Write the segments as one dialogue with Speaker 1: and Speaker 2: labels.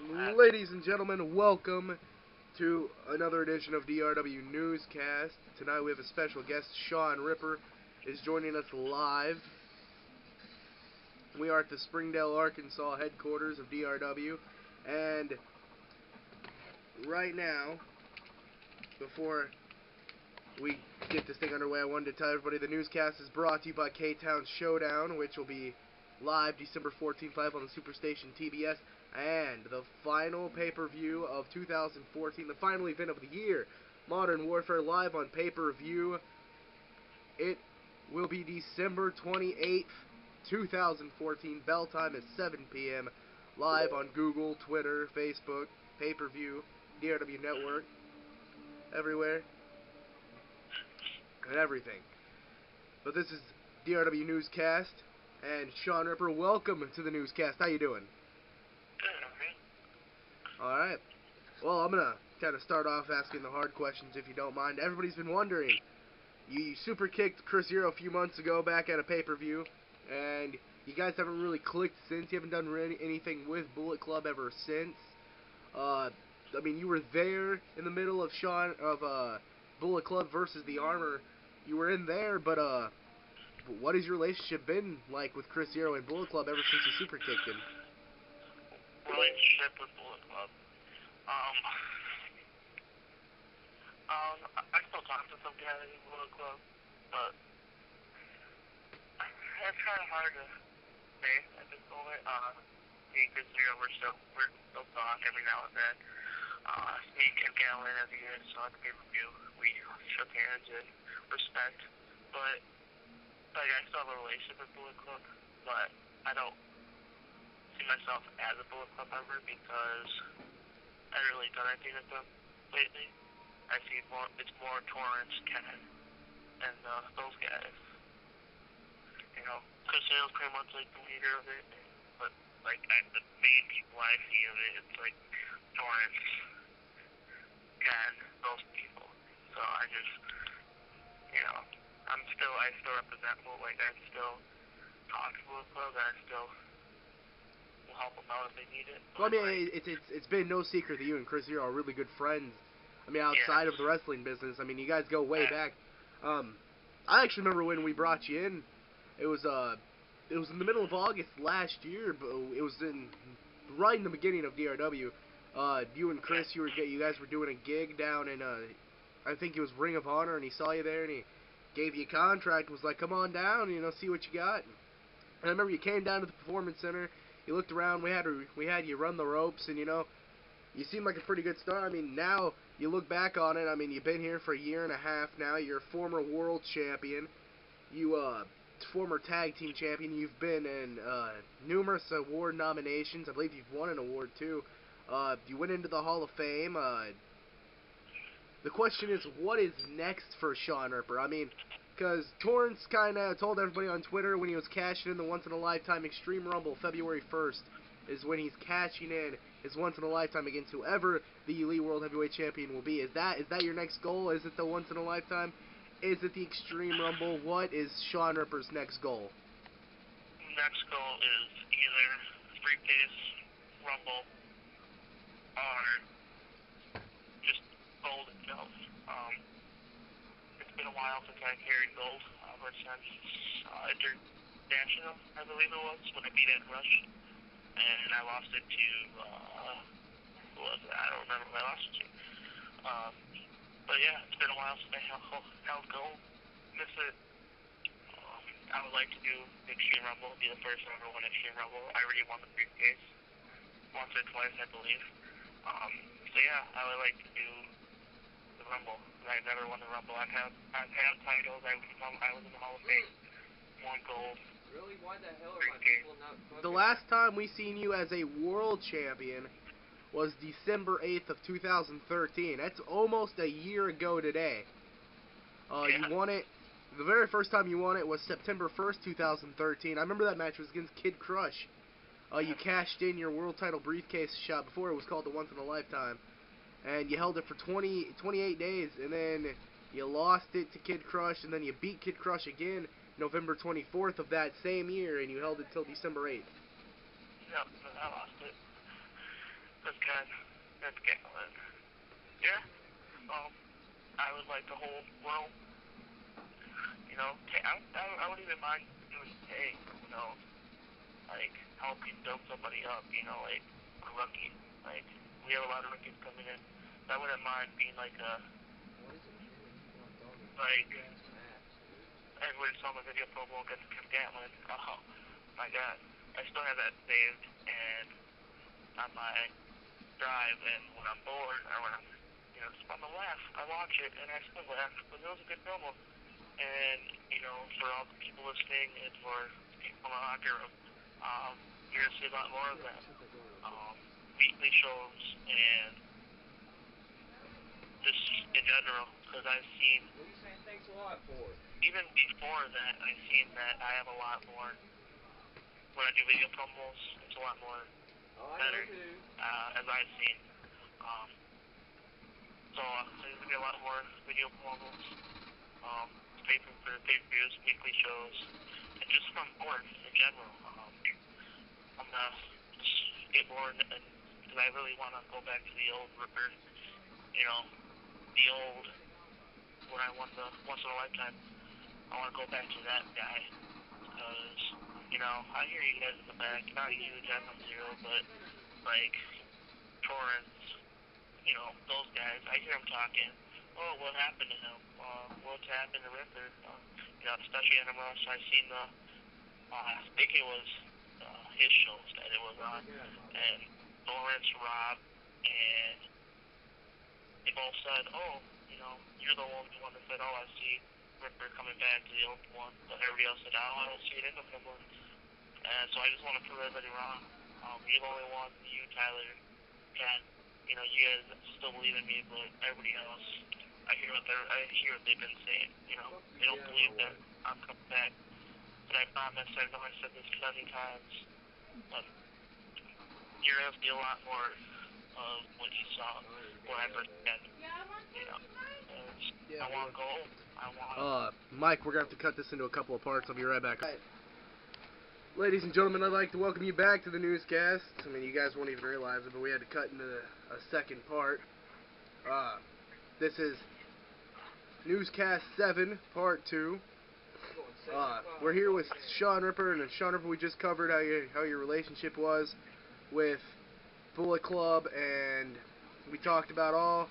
Speaker 1: Ladies and gentlemen, welcome to another edition of DRW Newscast. Tonight we have a special guest, Shawn Ripper, is joining us live. We are at the Springdale, Arkansas headquarters of DRW, and right now, before we get this thing underway, I wanted to tell everybody the newscast is brought to you by K-Town Showdown, which will be live December 14th, live on the Superstation TBS, and the final pay-per-view of 2014, the final event of the year, Modern Warfare, live on pay-per-view. It will be December 28th, 2014, bell time at 7 p.m., live on Google, Twitter, Facebook, pay-per-view, DRW Network, everywhere, and everything. But this is DRW Newscast, and Shawn Ripper, welcome to the newscast. How you doing?
Speaker 2: Good, okay.
Speaker 1: Alright. Well, I'm gonna kind of start off asking the hard questions, if you don't mind. Everybody's been wondering. You super kicked Chris Hero a few months ago back at a pay-per-view, and you guys haven't really clicked since. You haven't done anything with Bullet Club ever since. I mean, you were there in the middle of Bullet Club versus the Armor. You were in there, but what has your relationship been like with Chris Hero and Bullet Club ever since you super kicked him?
Speaker 2: Relationship with Bullet Club. I still talk to some guys in Bullet Club, but it's kind of hard to say at this moment. Me and Chris Hero, we're still talk every now and then. Me and Kim Gallon, as you guys saw at the pay-per-view, we shook hands in respect, but like I still have a relationship with Bullet Club, but I don't see myself as a Bullet Club member because I haven't really done anything with them lately. I see it's more Torrance, Ken, and those guys. You know, Chris Hale's pretty much like the leader of it, but like the main people I see of it, it's like Torrance, Ken, those people. So I just, you know, I still represent Bullet. Like I still talk to Bullet Club, and I still will help them out if they need it.
Speaker 1: Well, I mean, it's been no secret that you and Chris Hero are really good friends. I mean, outside of the wrestling business, I mean, you guys go way back. I actually remember when we brought you in. It was in the middle of August last year, but it was right in the beginning of DRW. You and Chris, you guys were doing a gig down in I think it was Ring of Honor, and he saw you there, and he gave you a contract. Was like, come on down, you know, see what you got. And I remember you came down to the Performance Center. You looked around. We had you run the ropes, and you know, you seemed like a pretty good star. I mean, now you look back on it. I mean, you've been here for a year and a half now. You're a former world champion. You former tag team champion. You've been in numerous award nominations. I believe you've won an award too. You went into the Hall of Fame. The question is, what is next for Shawn Ripper? I mean, because Torrance kind of told everybody on Twitter when he was cashing in the once-in-a-lifetime Extreme Rumble February 1st is when he's cashing in his once-in-a-lifetime against whoever the Elite World Heavyweight Champion will be. Is that your next goal? Is it the once-in-a-lifetime? Is it the Extreme Rumble? What is Shawn Ripper's next goal?
Speaker 2: Next goal is either three-piece Rumble or just gold itself. It's been a while since I carried gold, ever since International, I believe it was, when I beat Ed Rush, and I lost it to, who was it? I don't remember who I lost it to. But yeah, it's been a while since I held gold. Miss it. I would like to do the Extreme Rumble, be the first ever one Extreme Rumble. I already won the briefcase once or twice, I believe. So yeah, I would like to do the Rumble. I've never won the Rumble. I've had titles. I was in the Hall of Fame. Won gold.
Speaker 3: Really? Why the hell are my people not focused?
Speaker 1: The last time we seen you as a world champion was December 8th of 2013. That's almost a year ago today. You won it. The very first time you won it was September 1st, 2013. I remember that match was against Kid Crush. You cashed in your world title briefcase shot before it was called the Once in a Lifetime. And you held it for 28 days, and then you lost it to Kid Crush, and then you beat Kid Crush again November 24th of that same year, and you held it till December 8th.
Speaker 2: Yep, I lost it. Because Ken, that's Galen. Yeah. I would like the whole world, I wouldn't even mind doing pay, like helping build somebody up, like a rookie. Like we have a lot of rookies coming in. I wouldn't mind being like everybody saw my video promo against Kim Gatlin. Oh my god. I still have that saved and on my drive, and when I'm bored or when I'm just want to laugh, I watch it and I still laugh, but it was a good promo. And, for all the people listening and for people in the locker room, you're going to see a lot more of that. Weekly shows and just in general, because I've seen,
Speaker 3: What are you saying thanks a lot for?
Speaker 2: Even before that, I've seen that I have a lot more, when I do video promos, it's a lot more better, as I've seen. So there's going to be a lot more video promos, pay-per-views, weekly shows, and just from board in general. I'm going to get bored, because I really want to go back to the old Ripper, the old, when I won the once in a lifetime. I want to go back to that guy, because, I hear you guys in the back, not you, General Zero, but, like, Torrance, those guys, I hear them talking, oh, what happened to him, what's happened to Ripper, especially in Rush, I've seen I think it was, his shows that it was on, and Lawrence, Rob, and they both said, oh, you're the only one that said, oh, I see Ripper coming back to the old one, but everybody else said, oh, I don't see it in the new one, and so I just want to prove everybody wrong. You're the only one, you, Tyler, Ken, you guys still believe in me, but everybody else, I hear what they've been saying, they don't believe that I'm coming back, but I promise, I know I said this many times, but you're going to see a lot more of what you saw when I first met, I want gold,
Speaker 1: Mike, we're going to have to cut this into a couple of parts. I'll be right back. Ladies and gentlemen, I'd like to welcome you back to the newscast. I mean, you guys won't even realize it, but we had to cut into a second part. This is Newscast 7, Part 2. We're here with Shawn Ripper, and Shawn Ripper, we just covered how your relationship was with Bullet Club, and we talked about all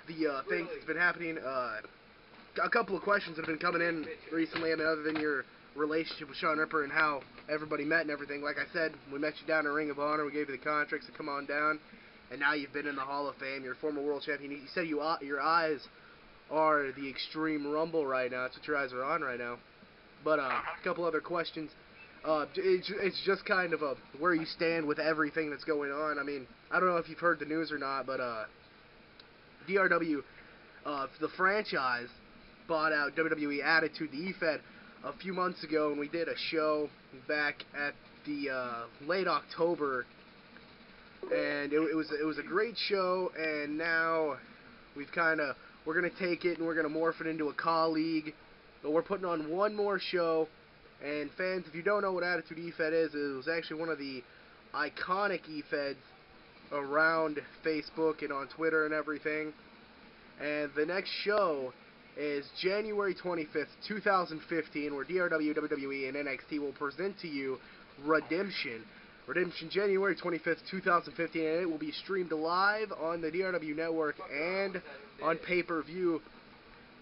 Speaker 1: the things that's been happening. A couple of questions that have been coming in recently, I mean, other than your relationship with Shawn Ripper and how everybody met and everything. Like I said, we met you down in Ring of Honor, we gave you the contracts to come on down, and now you've been in the Hall of Fame, you're a former world champion. You said your eyes are the Extreme Rumble right now, that's what your eyes are on right now. But a couple other questions. It's just kind of where you stand with everything that's going on. I mean, I don't know if you've heard the news or not, but DRW, the franchise, bought out WWE Attitude, the EFED, a few months ago, and we did a show back at the late October, and it was a great show. And now we're gonna take it and we're gonna morph it into a colleague, but we're putting on one more show. And fans, if you don't know what Attitude EFED is, it was actually one of the iconic EFEDs around Facebook and on Twitter and everything. And the next show is January 25th, 2015, where DRW, WWE, and NXT will present to you Redemption. Redemption, January 25th, 2015, and it will be streamed live on the DRW Network and on pay-per-view.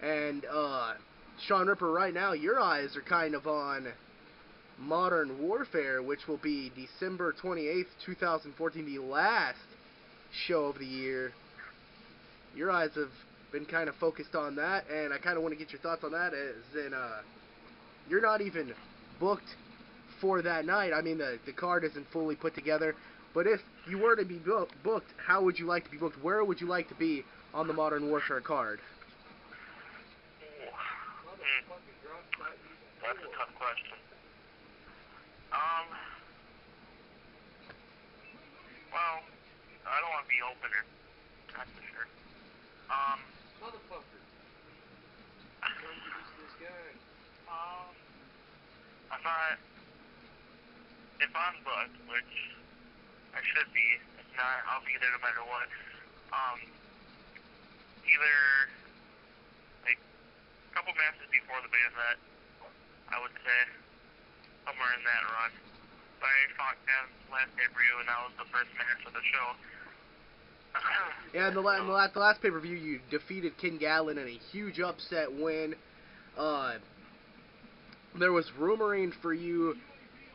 Speaker 1: And, Shawn Ripper, right now, your eyes are kind of on Modern Warfare, which will be December 28th, 2014, the last show of the year. Your eyes have been kind of focused on that, and I kind of want to get your thoughts on that, as in, you're not even booked for that night. I mean, the card isn't fully put together, but if you were to be booked, how would you like to be booked? Where would you like to be on the Modern Warfare card?
Speaker 2: That's a tough question. Well, I don't want to be opener, that's for sure.
Speaker 3: Motherfucker. Don't introduce this guy.
Speaker 2: I thought, if I'm booked, which I should be. If not, I'll be there no matter what. Either like a couple matches before the main event, I would say, somewhere in that run. But I fought him last pay-per-view, and that was the first match of the show.
Speaker 1: Yeah, in the last pay-per-view, you defeated Ken Gallon in a huge upset win. There was rumoring for you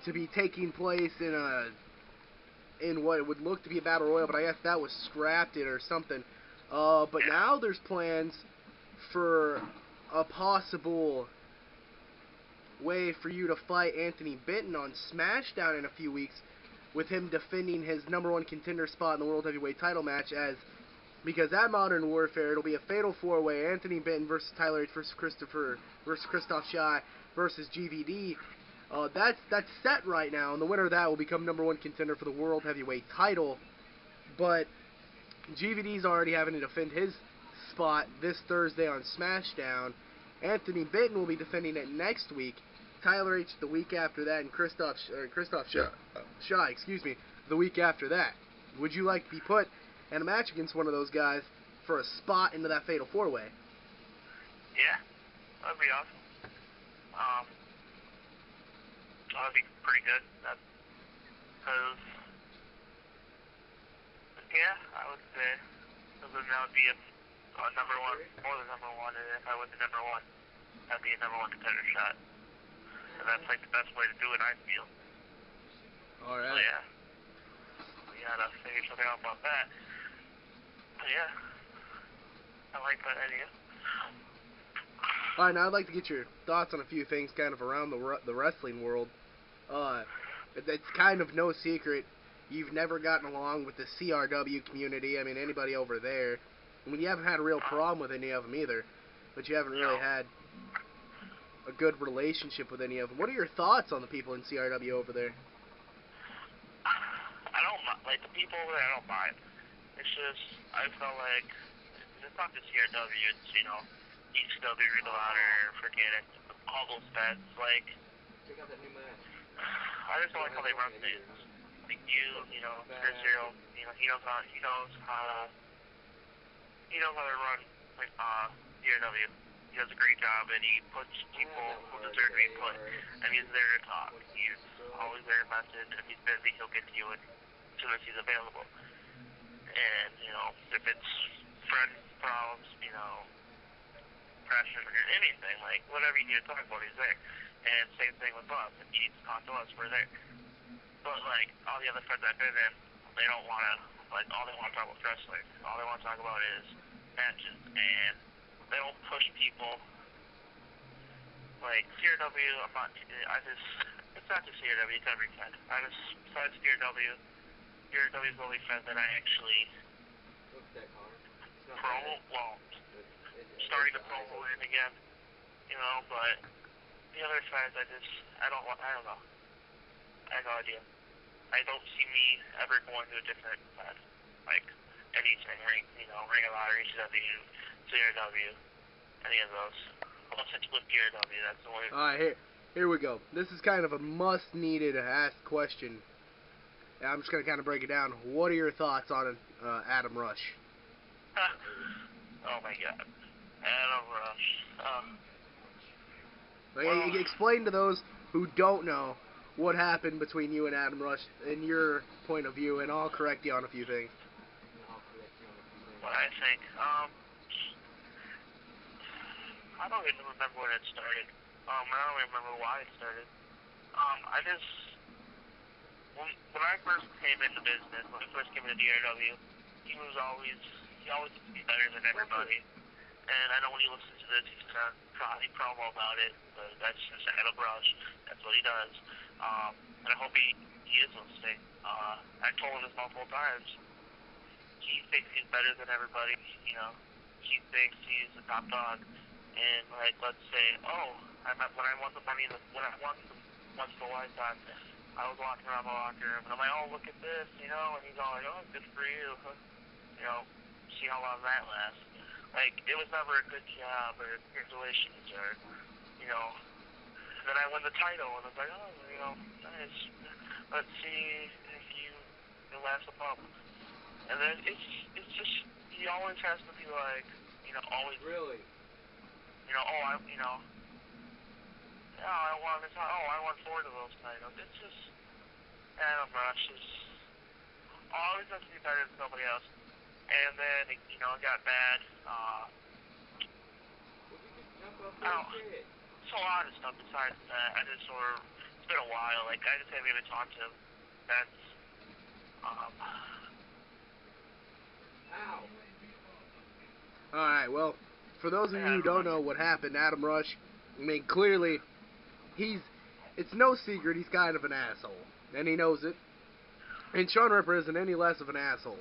Speaker 1: to be taking place in what would look to be a battle royal, but I guess that was scrapped or something. But now there's plans for a possible way for you to fight Anthony Benton on SmackDown in a few weeks, with him defending his #1 contender spot in the World Heavyweight title match, because at Modern Warfare it'll be a fatal 4-way: Anthony Benton versus Tyler H versus Christoph Shy versus GVD. That's set right now, and the winner of that will become #1 contender for the World Heavyweight title. But GVD's already having to defend his spot this Thursday on SmackDown. Anthony Benton will be defending it next week. Tyler H the week after that, and Christoph Shy, the week after that. Would you like to be put in a match against one of those guys for a spot into that fatal 4-way?
Speaker 2: Yeah, that'd be awesome. That'd be pretty good. Because, yeah, I would say, because then that would be a #1, more than #1, and if I win the #1, that'd be a #1 contender shot. And that's like the best way to do it, I feel.
Speaker 1: Alright.
Speaker 2: So, yeah. We gotta figure something out about that. But yeah, I like that idea.
Speaker 1: Alright, now I'd like to get your thoughts on a few things kind of around the wrestling world. It's kind of no secret you've never gotten along with the CRW community. I mean, anybody over there. I mean, you haven't had a real problem with any of them either, but you haven't really had a good relationship with any of them. What are your thoughts on the people in CRW over there?
Speaker 2: I don't mind, like, the people over there, I don't mind. It's just, I felt like, it's not the CRW, it's, ECW, Ring of Honor, freaking all those feds, like,
Speaker 3: Check out that new match.
Speaker 2: I just don't like how they run things. Like Chris Zero, he knows how to run, like, DRW. He does a great job, and he puts people who deserve to be put, and he's there to talk. He's always there to message. If he's busy, he'll get to you as soon as he's available. And, if it's friend problems, pressure, or anything, like, whatever you need to talk about, he's there. And same thing with us. If you need to talk to us, we're there. But, like, all the other friends I've been in, they don't want to, like, all they want to talk about is wrestling. All they want to talk about is matches, and they don't push people. Like, CRW, it's not just CRW, it's every fan. Besides CRW, CRW is the only fan that I actually starting to promo in again, but the other fans, I don't know. I have no idea. I don't see me ever going to a different fan, like anything, Ring of Honor, ECW, CRW, any of those. Unless it's with DRW, that's the only.
Speaker 1: Alright, here we go. This is kind of a must-needed ask question. And I'm just going to kind of break it down. What are your thoughts on Adam Rush?
Speaker 2: Oh my god. Adam Rush.
Speaker 1: Explain to those who don't know what happened between you and Adam Rush in your point of view, and I'll correct you on a few things.
Speaker 2: What I think, I don't even remember when it started. I don't even remember why it started. When I first came into business, when I first came into DRW, he always used to be better than everybody. And I know when he listens to this, he's gonna probably promo about it, but that's just Adam Rush. That's what he does. And I hope he is listening. I told him this multiple times. He thinks he's better than everybody. He thinks he's the top dog. And, like, let's say, when I won the money, when I won the once in a lifetime, I was walking around my locker room, and I'm like, look at this, and he's all like, good for you, see how long that lasts. Like, it was never a good job, or congratulations, or, then I won the title, and I was like, nice, let's see if you It lasts a month. And then it's just, he always has to be like, always,
Speaker 3: Really?
Speaker 2: yeah, I won this, I won 4 of those titles. It's just, Adam Rush is always has to be better than somebody else. And then, it got bad.
Speaker 3: Well, we could jump up
Speaker 2: I don't,
Speaker 3: there and say it.
Speaker 2: it's a lot of stuff besides that. I just sort of, it's been a while. Like, I just haven't even talked to him. That's,
Speaker 3: Ow.
Speaker 1: Alright, well, for those of you who don't know what happened, Adam Rush, I mean, clearly, it's no secret he's kind of an asshole, and he knows it. And Shawn Ripper isn't any less of an asshole.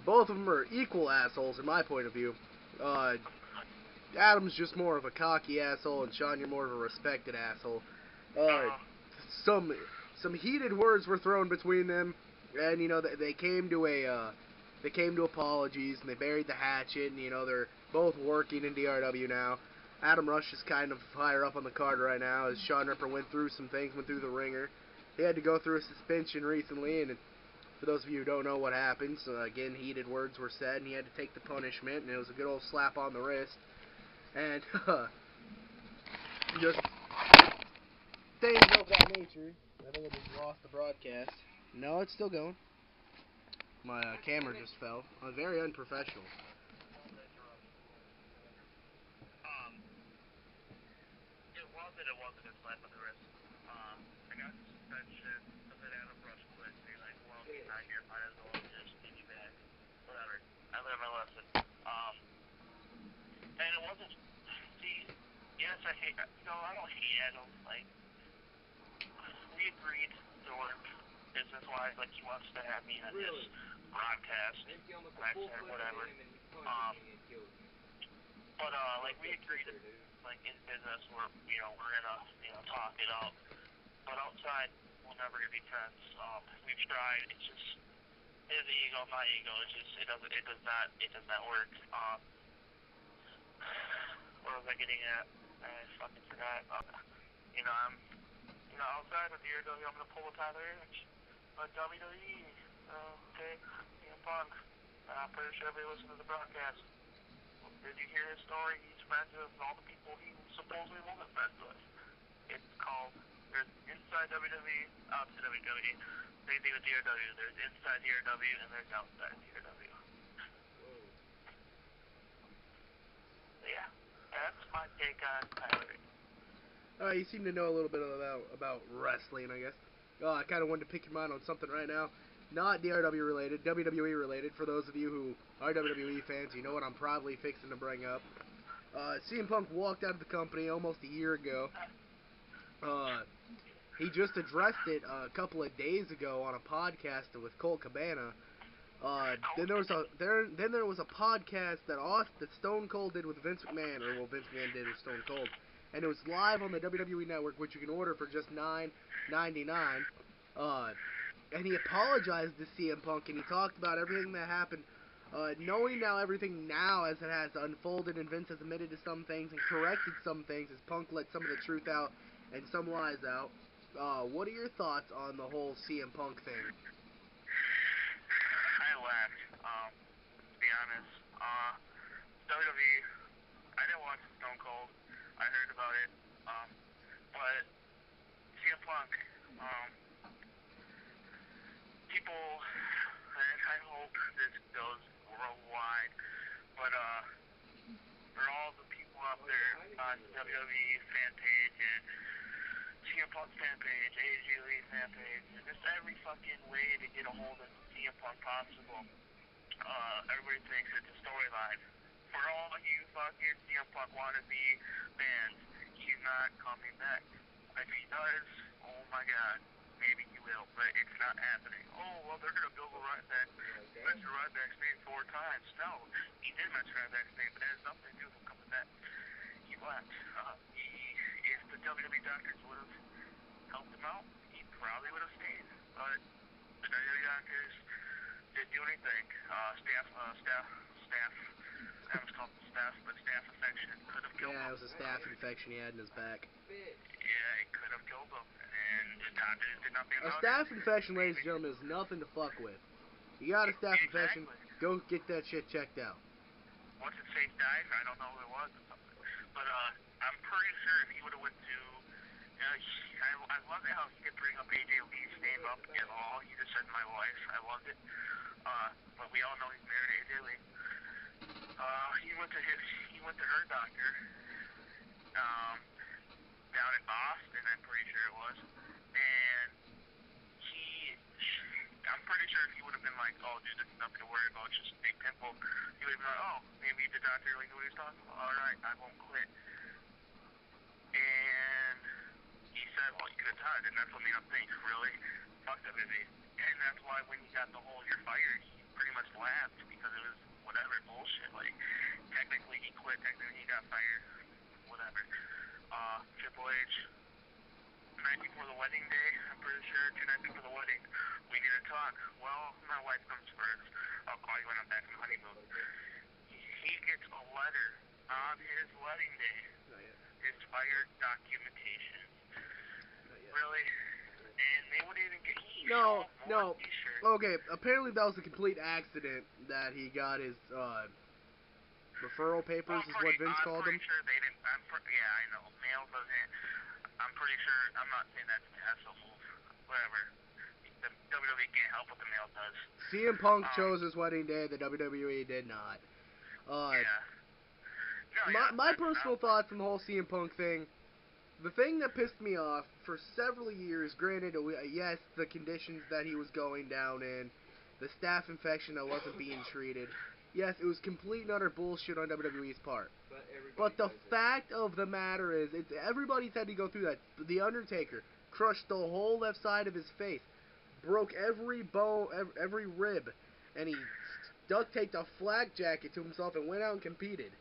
Speaker 1: Both of them are equal assholes, in my point of view. Adam's just more of a cocky asshole, and Shawn, you're more of a respected asshole. Some heated words were thrown between them, and they came to apologies, and they buried the hatchet, and they're both working in DRW now. Adam Rush is kind of higher up on the card right now, as Shawn Ripper went through some things, went through the ringer. He had to go through a suspension recently, and for those of you who don't know what happened, so again, heated words were said, and he had to take the punishment, and it was a good old slap on the wrist. And just things of that nature. I think I just lost the broadcast. No, it's still going. My camera just fell. Very unprofessional.
Speaker 2: It wasn't a slap on the wrist. I got the suspension, but then Adam Rush quit. So you're like, well, he's not here, might as well just give me back. Whatever. I learned my lesson. And it wasn't, see, yes, I don't hate Adam. Like, we agreed to work business-wise, like, he wants to have me on this broadcast, and I said, whatever. But, like, we agreed, like, in business, we're gonna, talk it out. But outside, we're never gonna be friends. We've tried, it's just, his ego, my ego, it does not work. Where was I getting at? I fucking forgot. Outside of DRW, I'm gonna pull a Tyler H. But WWE, okay, CM Punk, I'm pretty sure everybody listened to the broadcast. Did you hear his story? He's friends with all the people he supposedly wasn't friends with. It's called, there's inside WWE, outside WWE. Same thing with DRW. There's inside DRW and there's outside DRW. Yeah, that's my take on Tyler.
Speaker 1: You seem to know a little bit about wrestling, I guess. I kind of wanted to pick your mind on something right now. Not DRW related, WWE related. For those of you who are WWE fans, you know what I'm probably fixing to bring up. CM Punk walked out of the company almost a year ago. He just addressed it a couple of days ago on a podcast with Colt Cabana. Then there was a podcast that Stone Cold did with Vince McMahon, or Vince McMahon did with Stone Cold, and it was live on the WWE Network, which you can order for just $9.99. And he apologized to CM Punk, and he talked about everything that happened. Knowing now everything now as it has unfolded, and Vince has admitted to some things and corrected some things as Punk let some of the truth out and some lies out. What are your thoughts on the whole CM Punk thing?
Speaker 2: I laughed, to be honest. WWE, I didn't watch Stone Cold. I heard about it. But CM Punk, people, and I hope this goes worldwide, but for all the people out there on the WWE fan page and CM Punk fan page, AJ Lee fan page, and just every fucking way to get a hold of CM Punk possible, everybody thinks it's a storyline. For all you fucking CM Punk wannabe fans, he's not coming back. If he does, oh my god, maybe he will, but it's not happening. Oh, well, they're going to build a Ryback, mention Ryback's name 4 times. No, he did mention Ryback's name, but it has nothing to do with him coming back. He left. If the WWE doctors would have helped him out, he probably would have stayed. But the WWE doctors didn't do anything. Staff That was called staph, but staph infection could have killed him.
Speaker 1: Yeah, it was a staph infection he had in his back.
Speaker 2: Yeah, it could have killed him, and the doctors did nothing
Speaker 1: A
Speaker 2: about
Speaker 1: staph
Speaker 2: it.
Speaker 1: infection, ladies and gentlemen, is nothing to fuck with. You got a staph infection, go get that shit checked out.
Speaker 2: What's it say, died? I don't know who it was or something. But I'm pretty sure if he would have went to, I love it how he didn't bring up AJ Lee's name up at all. He just said my wife. I loved it. But we all know he's married to AJ Lee. He went to her doctor, down in Boston, I'm pretty sure it was, and I'm pretty sure if he would have been like, oh, dude, there's nothing to worry about, just a big pimple, he would have been like, oh, maybe the doctor really knew what he was talking about. All right, I won't quit. And he said, well, you could have died, and that's what made him think, really? Fuck that movie. And that's why when he got the whole "you're fired," he pretty much laughed because it was whatever bullshit. Like, technically he quit, technically he got fired, whatever. Triple H, night before the wedding day, I'm pretty sure, 2 nights before the wedding, we need to talk. Well, my wife comes first. I'll call you when I'm back from honeymoon. He gets a letter on his wedding day. Expired documentation. Really? And they wouldn't even get
Speaker 1: No. Okay, apparently that was a complete accident that he got his referral papers, is what Vince called them.
Speaker 2: I'm pretty sure they didn't. Yeah, I know. Mail doesn't. I'm pretty sure. I'm not saying that's an asshole move. Whatever. The WWE can't help what the mail does.
Speaker 1: CM Punk chose his wedding day. The WWE did not.
Speaker 2: Yeah.
Speaker 1: My personal thoughts on the whole CM Punk thing. The thing that pissed me off for several years, granted, yes, the conditions that he was going down in, the staph infection that wasn't being treated, yes, it was complete and utter bullshit on WWE's part. But the fact of the matter is, everybody's had to go through that. The Undertaker crushed the whole left side of his face, broke every bone, every rib, and he duct taped a flak jacket to himself and went out and competed.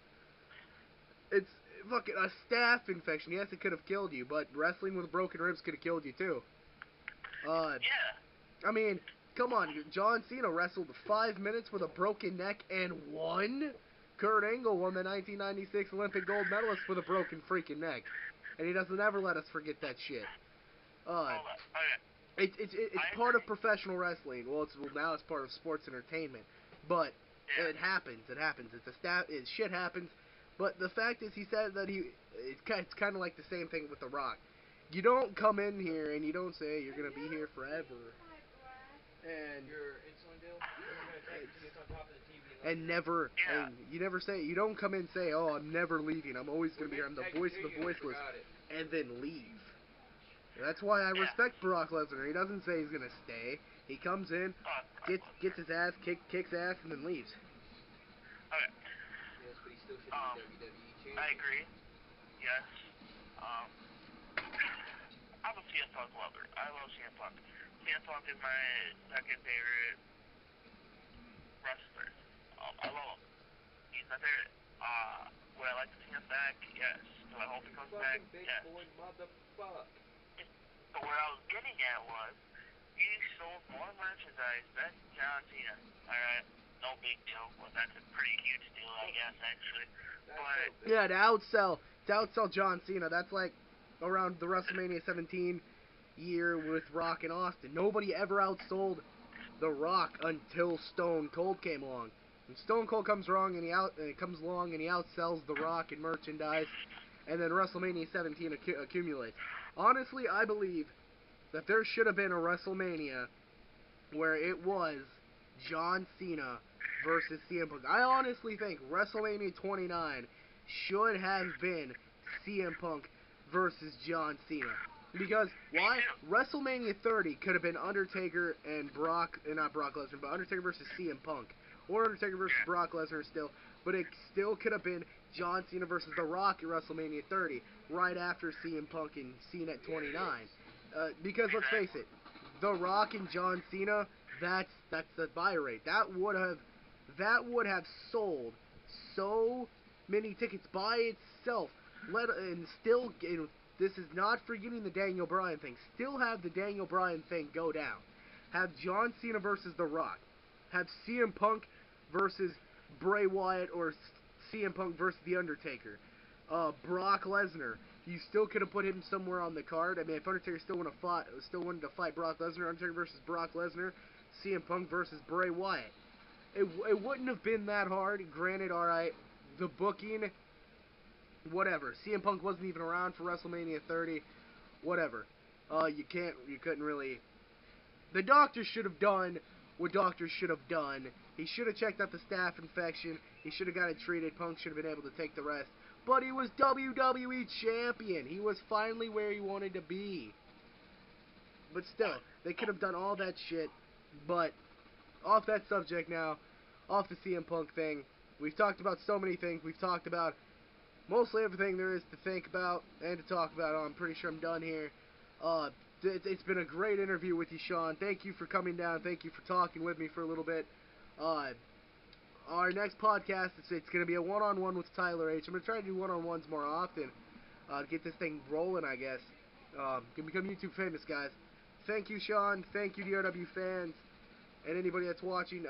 Speaker 1: It's fucking a staph infection. Yes, it could have killed you, but wrestling with broken ribs could have killed you too.
Speaker 2: Yeah.
Speaker 1: I mean, come on, John Cena wrestled 5 minutes with a broken neck and won? Kurt Angle won the 1996 Olympic gold medalist with a broken freaking neck. And he doesn't ever let us forget that shit. It's part of professional wrestling. Well, now it's part of sports entertainment. But it happens. Shit happens. But the fact is, he said that it's kind of like the same thing with The Rock. You don't come in here and you don't say you're going to be here forever. And
Speaker 3: your insulin deal?
Speaker 1: And you never say, you don't come in and say, oh, I'm never leaving. I'm always going to be here. I'm the voice of the voiceless. And then leave. That's why I respect Brock Lesnar. He doesn't say he's going to stay. He comes in, gets his ass kicks ass, and then leaves.
Speaker 2: Okay.
Speaker 3: Yes, but he still should be WWE champion.
Speaker 2: I agree. Yes. I'm a CM Punk lover. I love CM Punk. CM Punk is my second favorite wrestler. I love him. He's my favorite. Would I like to see him back? Yes. Do I hope he comes back?
Speaker 3: Big
Speaker 2: Yes.
Speaker 3: boy motherfucker.
Speaker 2: But where I was getting at was, he sold more merchandise than John Cena. Alright? No big deal. Well, that's a pretty huge deal, I guess, actually. But
Speaker 1: yeah, to outsell John Cena, that's like around the WrestleMania 17 year with Rock and Austin. Nobody ever outsold The Rock until Stone Cold came along. When Stone Cold comes along and he outsells The Rock in merchandise, and then WrestleMania 17 accumulates. Honestly, I believe that there should have been a WrestleMania where it was John Cena versus CM Punk. I honestly think WrestleMania 29 should have been CM Punk versus John Cena. Because, why? WrestleMania 30 could have been Undertaker and not Brock Lesnar, but Undertaker versus CM Punk. Or Undertaker versus Brock Lesnar still. But it still could have been John Cena versus The Rock at WrestleMania 30, right after CM Punk and Cena at 29. Because, let's face it, The Rock and John Cena, that's the buy rate. That would have sold so many tickets by itself. This is not forgetting the Daniel Bryan thing. Still have the Daniel Bryan thing go down. Have John Cena versus The Rock. Have CM Punk versus Bray Wyatt or CM Punk versus The Undertaker. Brock Lesnar. You still could have put him somewhere on the card. I mean, if Undertaker still wanted to fight Brock Lesnar, Undertaker versus Brock Lesnar, CM Punk versus Bray Wyatt. It wouldn't have been that hard. Granted, alright, the booking, whatever. CM Punk wasn't even around for WrestleMania 30. Whatever. You couldn't really. The doctor should have done what doctors should have done. He should have checked out the staph infection. He should have got it treated. Punk should have been able to take the rest. But he was WWE Champion. He was finally where he wanted to be. But still, they could have done all that shit. But, off that subject now, off the CM Punk thing. We've talked about so many things. We've talked about mostly everything there is to think about and to talk about. I'm pretty sure I'm done here. It's been a great interview with you, Shawn. Thank you for coming down. Thank you for talking with me for a little bit. Our next podcast, it's going to be a one-on-one with Tyler H. I'm going to try to do one-on-ones more often to get this thing rolling, I guess. Can become YouTube famous, guys. Thank you, Shawn. Thank you, DRW fans, and anybody that's watching.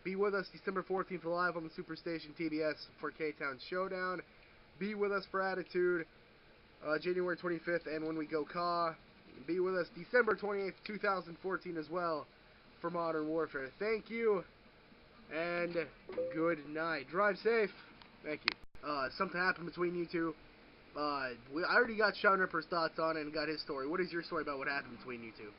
Speaker 1: Be with us December 14th live on the Superstation TBS for K-Town Showdown. Be with us for Attitude January 25th and When We Go Caw. Be with us December 28th, 2014 as well for Modern Warfare. Thank you, and good night. Drive safe. Thank you. Something happened between you two. I already got Shawn Ripper's thoughts on it and got his story. What is your story about what happened between you two?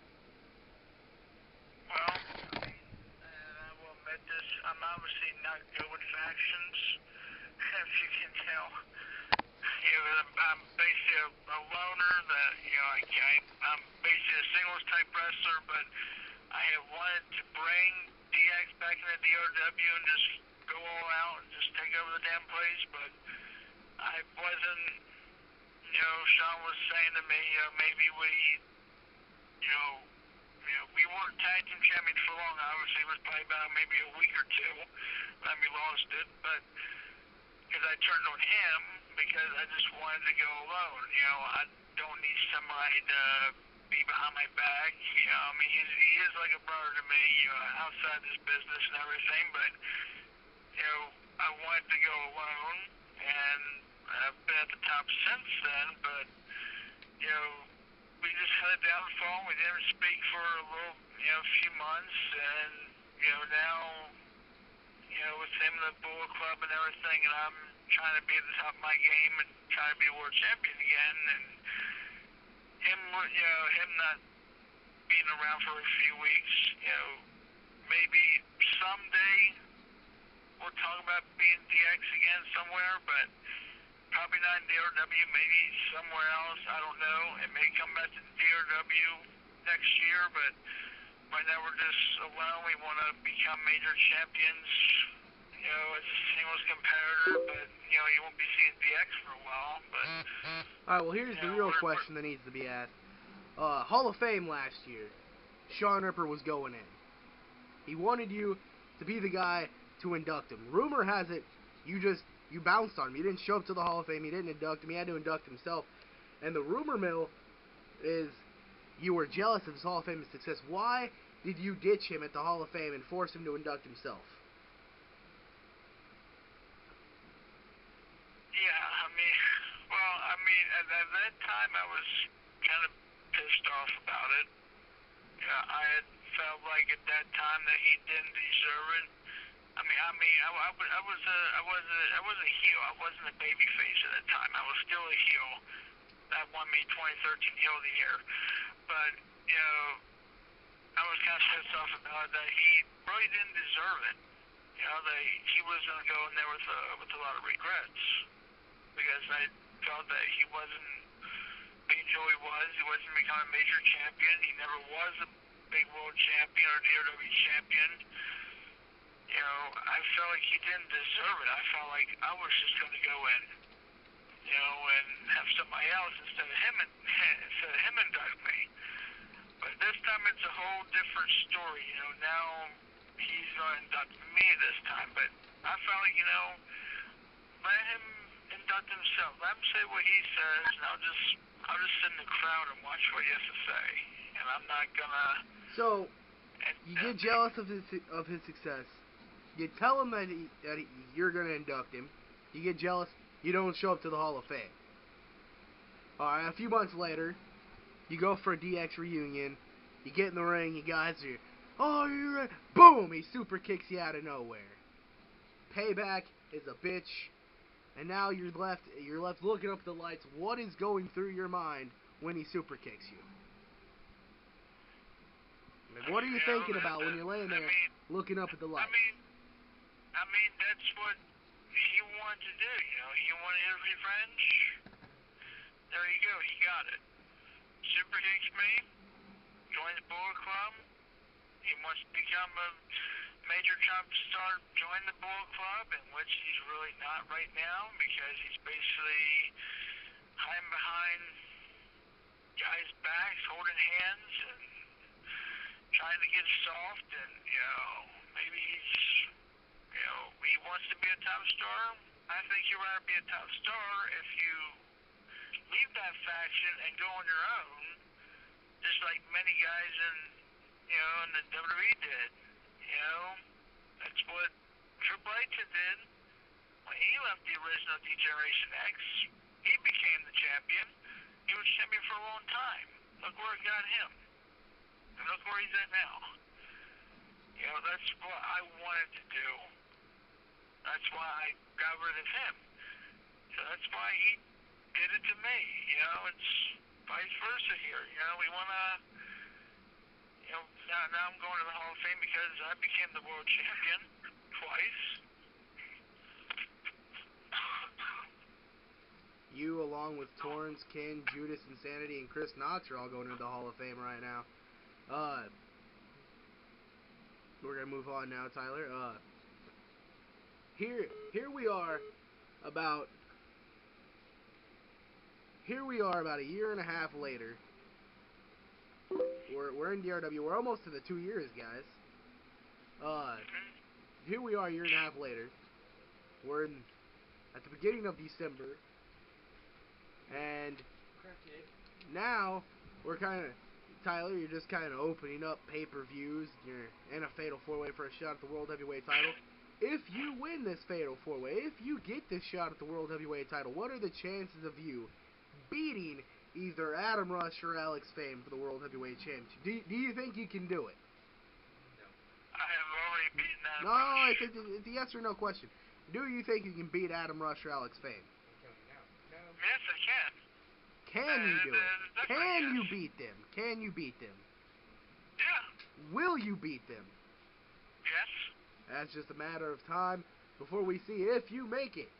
Speaker 2: Well, and I will admit this, I'm obviously not good with factions, as you can tell. I'm basically a loner that, I'm basically a singles type wrestler, but I have wanted to bring DX back in the DRW and just go all out and just take over the damn place, but I wasn't, Shawn was saying to me, maybe we weren't tag team champions for long. Obviously, it was probably about maybe a week or two when we lost it, but because I turned on him because I just wanted to go alone. I don't need somebody to be behind my back. He is like a brother to me, outside this business and everything, but, I wanted to go alone, and I've been at the top since then, but, we just had a downfall. We didn't speak for a little, few months, and, now, with him in the Bullet Club and everything, and I'm trying to be at the top of my game and trying to be a world champion again, and him not being around for a few weeks, maybe someday we'll talk about being DX again somewhere, but probably not in DRW, maybe somewhere else, I don't know. It may come back to DRW next year, but right now we're just alone. We want to become major champions, as a singles competitor, but, you won't be seeing DX for a while, but...
Speaker 1: Alright, well, here's the real question that needs to be asked. Hall of Fame last year, Shawn Ripper was going in. He wanted you to be the guy to induct him. Rumor has it, you bounced on him. You didn't show up to the Hall of Fame. He didn't induct him. He had to induct himself. And the rumor mill is you were jealous of his Hall of Fame success. Why did you ditch him at the Hall of Fame and force him to induct himself?
Speaker 2: At that time I was kind of pissed off about it. I had felt like at that time that he didn't deserve it. I was a heel. I wasn't a baby face at that time. I was still a heel. That won me 2013 Heel of the Year. But, I was kind of pissed off about it that he really didn't deserve it. That he was going to go in there with a lot of regrets. Because I felt that he wasn't being who he was. He wasn't becoming a major champion. He never was a big world champion or DRW champion. I felt like he didn't deserve it. I felt like I was just going to go in, and have somebody else instead of him induct me. But this time it's a whole different story. Now he's going to induct me this time. But I felt like, let him induct himself. Let him say what he says, and I'll just sit in the crowd and watch what he has to say. And I'm not gonna.
Speaker 1: So you get jealous of his success. You tell him that, you're going to induct him. You get jealous. You don't show up to the Hall of Fame. Alright, a few months later, you go for a DX reunion. You get in the ring. You guys are, oh, you're right. Boom! He super kicks you out of nowhere. Payback is a bitch. And now you're left looking up at the lights. What is going through your mind when he super kicks you? I mean, what are you thinking about when you're laying there looking up at the lights?
Speaker 2: I mean, that's what he wanted to do, you know. He wanted his revenge. There you go, he got it. Super kicks me, joins the Bullet Club. He wants to become a major top star, join the Bullet Club, in which he's really not right now, because he's basically hiding behind guys' backs, holding hands, and trying to get soft, and, you know, maybe he's, you know, he wants to be a top star. I think you'd rather be a top star if you leave that faction and go on your own, just like many guys in, you know, in the WWE did. You know, that's what Triple H did when he left the original D-Generation X. He became the champion. He was champion for a long time. Look where it got him. And look where he's at now. You know, that's what I wanted to do. That's why I got rid of him. So that's why he did it to me. You know, it's vice versa here. You know, we want to, you know, now I'm going to the Hall of Fame because I became the world champion twice.
Speaker 1: You, along with Torrance, Ken, Judas, Insanity, and Chris Knox are all going into the Hall of Fame right now. We're going to move on now, Tyler. Here we are about a year and a half later. We're in DRW. We're almost to the 2 years, guys. Here we are a year and a half later. We're at the beginning of December. And now we're kind of, Tyler, you're just kind of opening up pay-per-views. You're in a Fatal 4-Way for a shot at the World Heavyweight title. If you win this Fatal 4-Way, if you get this shot at the World Heavyweight title, what are the chances of you beating either Adam Rush or Alex Fame for the World Heavyweight Championship? Do you think you can do it?
Speaker 2: No. I have already beaten Adam
Speaker 1: Rush.
Speaker 2: No,
Speaker 1: it's a yes or no question. Do you think you can beat Adam Rush or Alex Fame?
Speaker 2: Yes, I can.
Speaker 1: Can you do it? Can you beat them? Can you beat them?
Speaker 2: Yeah.
Speaker 1: Will you beat them?
Speaker 2: Yes.
Speaker 1: That's just a matter of time before we see if you make it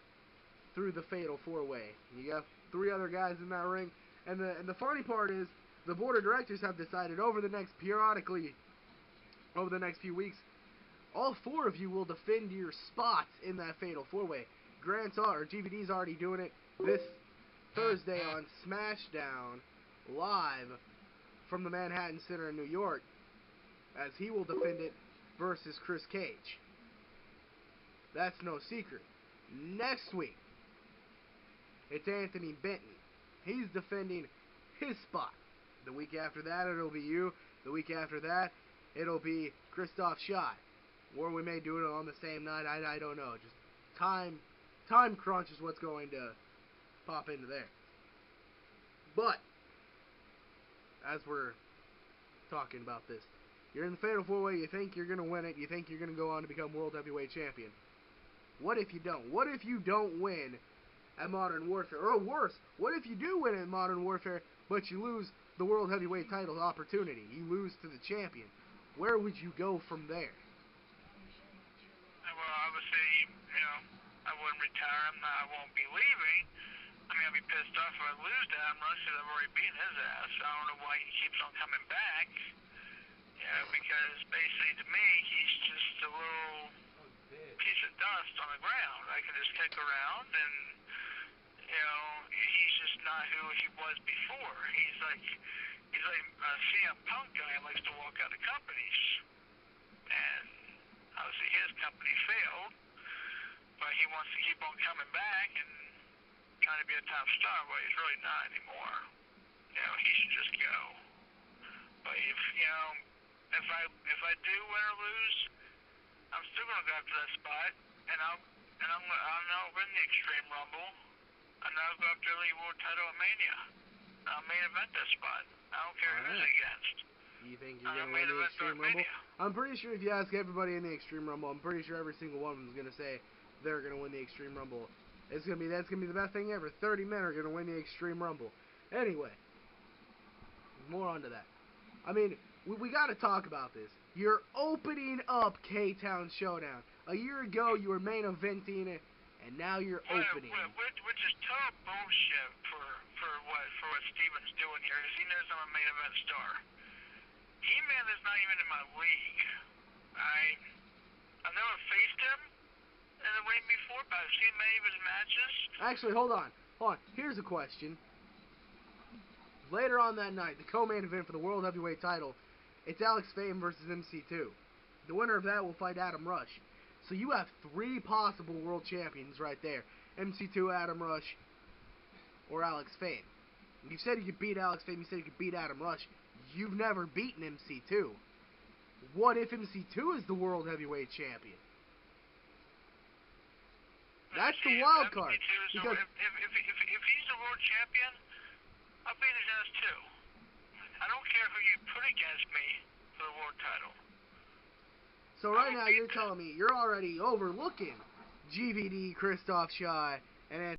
Speaker 1: through the Fatal 4-Way. You got 3 other guys in that ring. And the funny part is, the board of directors have decided over the next few weeks, all 4 of you will defend your spots in that Fatal 4-Way. GVD's already doing it this Thursday on Smashdown live from the Manhattan Center in New York, as he will defend it versus Chris Cage. That's no secret. Next week, it's Anthony Benton. He's defending his spot. The week after that, it'll be you. The week after that, it'll be Christoph Schott. Or we may do it on the same night. I don't know. Just time crunch is what's going to pop into there. But as we're talking about this, you're in the Fatal 4-Way, you think you're going to win it, you think you're going to go on to become World Heavyweight Champion. What if you don't? What if you don't win at Modern Warfare? Or worse, what if you do win at Modern Warfare, but you lose the World Heavyweight title opportunity? You lose to the champion. Where would you go from there?
Speaker 2: Well, obviously, you know, I wouldn't retire. I won't be leaving. I mean, I'd be pissed off if I lose to Adam Rush because I've already beaten his ass. I don't know why he keeps on coming back. You know, because basically to me, he's just a little piece of dust on the ground. I can just kick around and, you know, he's just not who he was before. He's like a CM Punk guy who likes to walk out of companies. And obviously his company failed, but he wants to keep on coming back and trying to be a top star, but he's really not anymore. You know, he should just go. But if, you know, if I do win or lose, I'm still gonna go after that spot, and I'll win the Extreme Rumble, and I'll go after the Elite World title at Mania. I'll main event that spot. I don't care who's against.
Speaker 1: You think you're gonna win the Extreme Rumble? I'm pretty sure if you ask everybody in the Extreme Rumble, I'm pretty sure every single one of them is gonna say they're gonna win the Extreme Rumble. That's gonna be the best thing ever. 30 men are gonna win the Extreme Rumble. Anyway, more onto that. I mean, we gotta talk about this. You're opening up K-Town Showdown. A year ago, you were main eventing it, and now you're opening.
Speaker 2: Which is total bullshit for what Steven's doing here. Because he knows I'm a main event star. He-Man is not even in my league. I've never faced him in the ring before, but I've seen many of his matches.
Speaker 1: Actually, hold on. Here's a question. Later on that night, the co-main event for the World Heavyweight title, it's Alex Fame versus MC2. The winner of that will fight Adam Rush. So you have 3 possible world champions right there. MC2, Adam Rush, or Alex Fame. You said you could beat Alex Fame, you said you could beat Adam Rush. You've never beaten MC2. What if MC2 is the World Heavyweight champion? That's the wild card. Because
Speaker 2: if he's the world champion, I'll beat his ass too. I don't care who you put against me for the world title.
Speaker 1: So right now you're telling me you're already overlooking GVD, Christoph Shaw, and